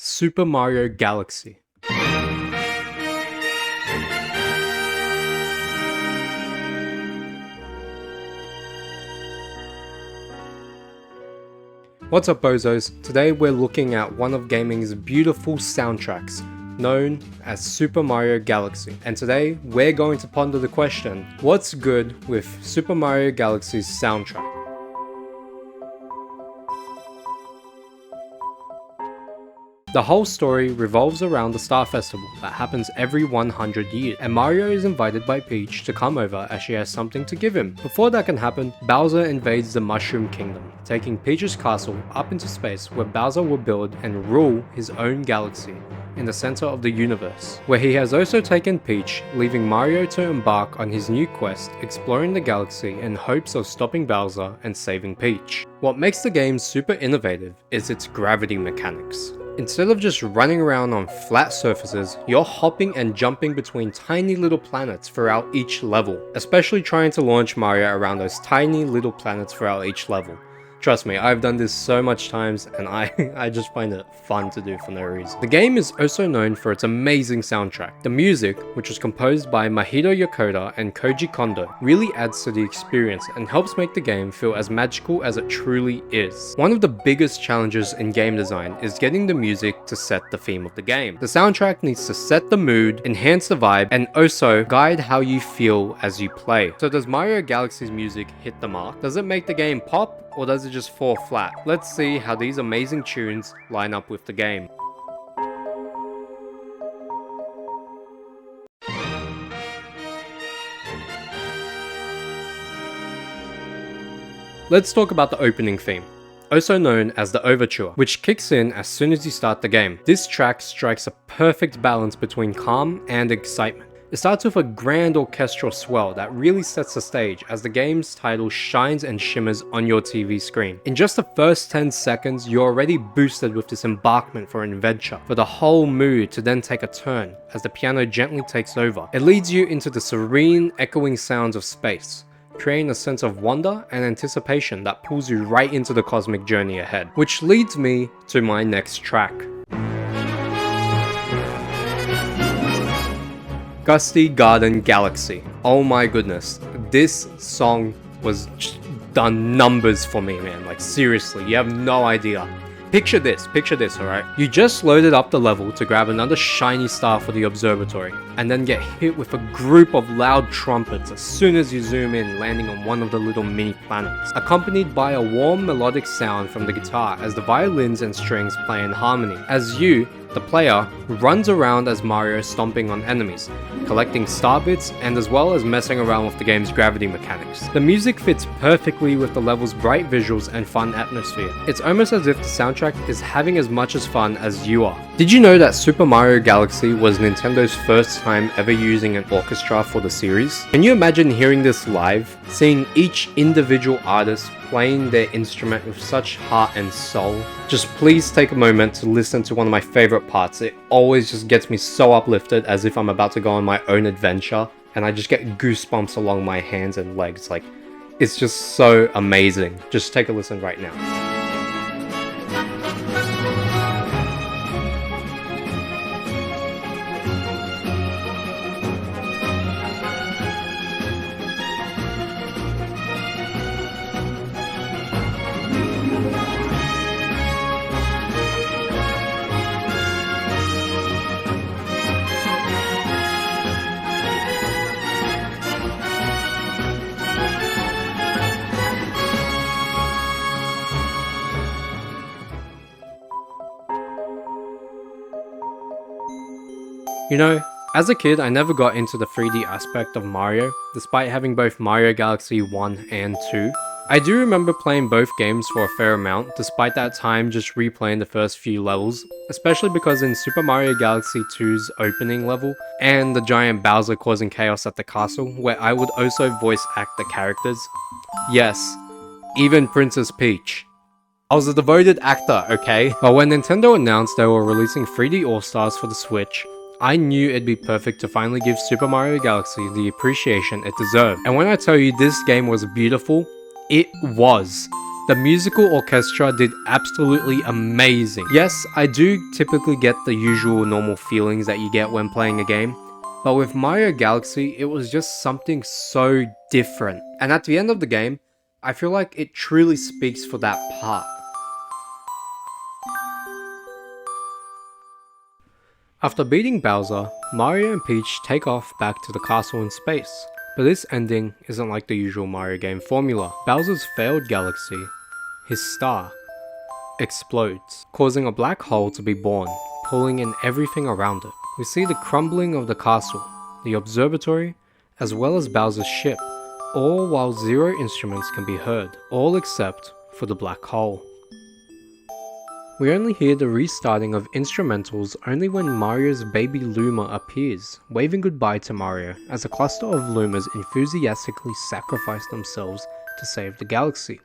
Super Mario Galaxy. What's up, bozos? Today we're looking at one of gaming's beautiful soundtracks, known as Super Mario Galaxy. And today we're going to ponder the question, what's good with Super Mario Galaxy's soundtrack? The whole story revolves around the Star Festival that happens every 100 years, and Mario is invited by Peach to come over as she has something to give him. Before that can happen, Bowser invades the Mushroom Kingdom, taking Peach's castle up into space, where Bowser will build and rule his own galaxy in the center of the universe, where he has also taken Peach, leaving Mario to embark on his new quest, exploring the galaxy in hopes of stopping Bowser and saving Peach. What makes the game super innovative is its gravity mechanics. Instead of just running around on flat surfaces, you're hopping and jumping between tiny little planets throughout each level, especially trying to launch Mario around those tiny little planets throughout each level. Trust me, I've done this so much times and I just find it fun to do for no reason. The game is also known for its amazing soundtrack. The music, which was composed by Mahito Yokota and Koji Kondo, really adds to the experience and helps make the game feel as magical as it truly is. One of the biggest challenges in game design is getting the music to set the theme of the game. The soundtrack needs to set the mood, enhance the vibe, and also guide how you feel as you play. So does Mario Galaxy's music hit the mark? Does it make the game pop? Or does it just fall flat? Let's see how these amazing tunes line up with the game. Let's talk about the opening theme, also known as the Overture, which kicks in as soon as you start the game. This track strikes a perfect balance between calm and excitement. It starts with a grand orchestral swell that really sets the stage as the game's title shines and shimmers on your TV screen. In just the first 10 seconds, you're already boosted with this embarkment for an adventure, for the whole mood to then take a turn as the piano gently takes over. It leads you into the serene, echoing sounds of space, creating a sense of wonder and anticipation that pulls you right into the cosmic journey ahead. Which leads me to my next track. Gusty Garden Galaxy. Oh my goodness, this song was just done numbers for me, man. Like seriously, you have no idea. Picture this, alright? You just loaded up the level to grab another shiny star for the observatory, and then get hit with a group of loud trumpets as soon as you zoom in, landing on one of the little mini planets, accompanied by a warm melodic sound from the guitar as the violins and strings play in harmony, as you, the player, runs around as Mario stomping on enemies, collecting star bits, and as well as messing around with the game's gravity mechanics. The music fits perfectly with the level's bright visuals and fun atmosphere. It's almost as if the soundtrack is having as much as fun as you are. Did you know that Super Mario Galaxy was Nintendo's first time ever using an orchestra for the series? Can you imagine hearing this live? Seeing each individual artist playing their instrument with such heart and soul? Just please take a moment to listen to one of my favorite parts. It always just gets me so uplifted, as if I'm about to go on my own adventure, and I just get goosebumps along my hands and legs. Like, it's just so amazing. Just take a listen right now. You know, as a kid, I never got into the 3D aspect of Mario, despite having both Mario Galaxy 1 and 2. I do remember playing both games for a fair amount, despite that time just replaying the first few levels, especially because in Super Mario Galaxy 2's opening level, and the giant Bowser causing chaos at the castle, where I would also voice act the characters. Yes, even Princess Peach. I was a devoted actor, okay? But when Nintendo announced they were releasing 3D All-Stars for the Switch, I knew it'd be perfect to finally give Super Mario Galaxy the appreciation it deserved. And when I tell you this game was beautiful, it was. The musical orchestra did absolutely amazing. Yes, I do typically get the usual normal feelings that you get when playing a game, but with Mario Galaxy, it was just something so different. And at the end of the game, I feel like it truly speaks for that part. After beating Bowser, Mario and Peach take off back to the castle in space. But this ending isn't like the usual Mario game formula. Bowser's failed galaxy, his star, explodes, causing a black hole to be born, pulling in everything around it. We see the crumbling of the castle, the observatory, as well as Bowser's ship, all while zero instruments can be heard, all except for the black hole. We only hear the restarting of instrumentals only when Mario's baby Luma appears, waving goodbye to Mario as a cluster of Lumas enthusiastically sacrifice themselves to save the galaxy,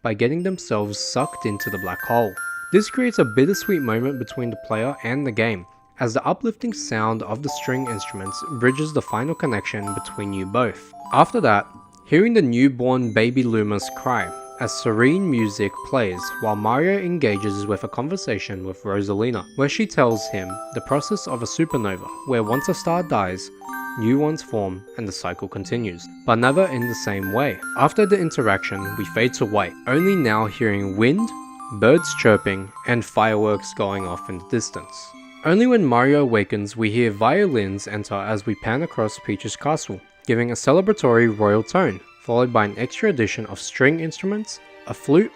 by getting themselves sucked into the black hole. This creates a bittersweet moment between the player and the game, as the uplifting sound of the string instruments bridges the final connection between you both. After that, hearing the newborn baby Lumas cry, as serene music plays while Mario engages with a conversation with Rosalina, where she tells him the process of a supernova, where once a star dies, new ones form and the cycle continues, but never in the same way. After the interaction, we fade to white, only now hearing wind, birds chirping, and fireworks going off in the distance. Only when Mario awakens we hear violins enter as we pan across Peach's castle, giving a celebratory royal tone, followed by an extra addition of string instruments, a flute,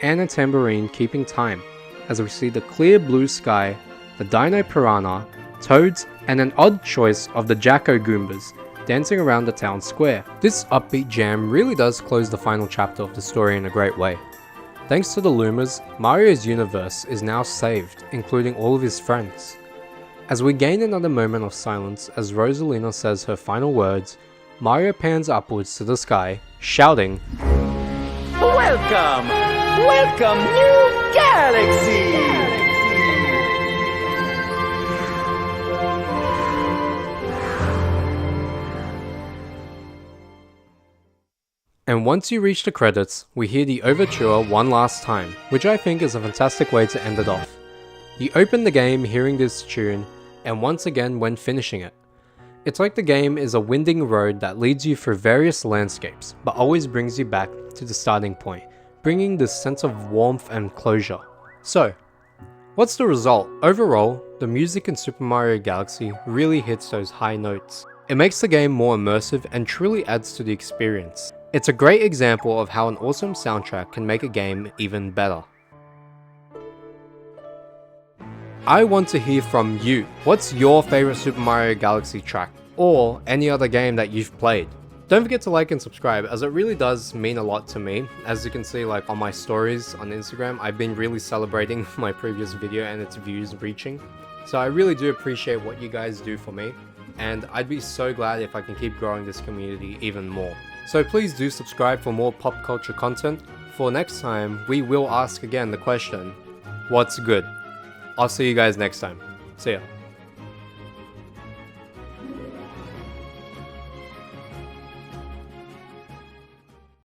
and a tambourine keeping time, as we see the clear blue sky, the Dino Piranha, Toads, and an odd choice of the Jacko Goombas dancing around the town square. This upbeat jam really does close the final chapter of the story in a great way. Thanks to the Lumas, Mario's universe is now saved, including all of his friends. As we gain another moment of silence as Rosalina says her final words, Mario pans upwards to the sky, shouting, "Welcome! Welcome, new galaxy!" And once you reach the credits, we hear the Overture one last time, which I think is a fantastic way to end it off. You open the game hearing this tune, and once again when finishing it. It's like the game is a winding road that leads you through various landscapes, but always brings you back to the starting point, bringing this sense of warmth and closure. So, what's the result? Overall, the music in Super Mario Galaxy really hits those high notes. It makes the game more immersive and truly adds to the experience. It's a great example of how an awesome soundtrack can make a game even better. I want to hear from you. What's your favorite Super Mario Galaxy track, or any other game that you've played? Don't forget to like and subscribe, as it really does mean a lot to me. As you can see, like on my stories on Instagram, I've been really celebrating my previous video and its views reaching. So I really do appreciate what you guys do for me, and I'd be so glad if I can keep growing this community even more. So please do subscribe for more pop culture content. For next time, we will ask again the question, what's good? I'll see you guys next time. See ya.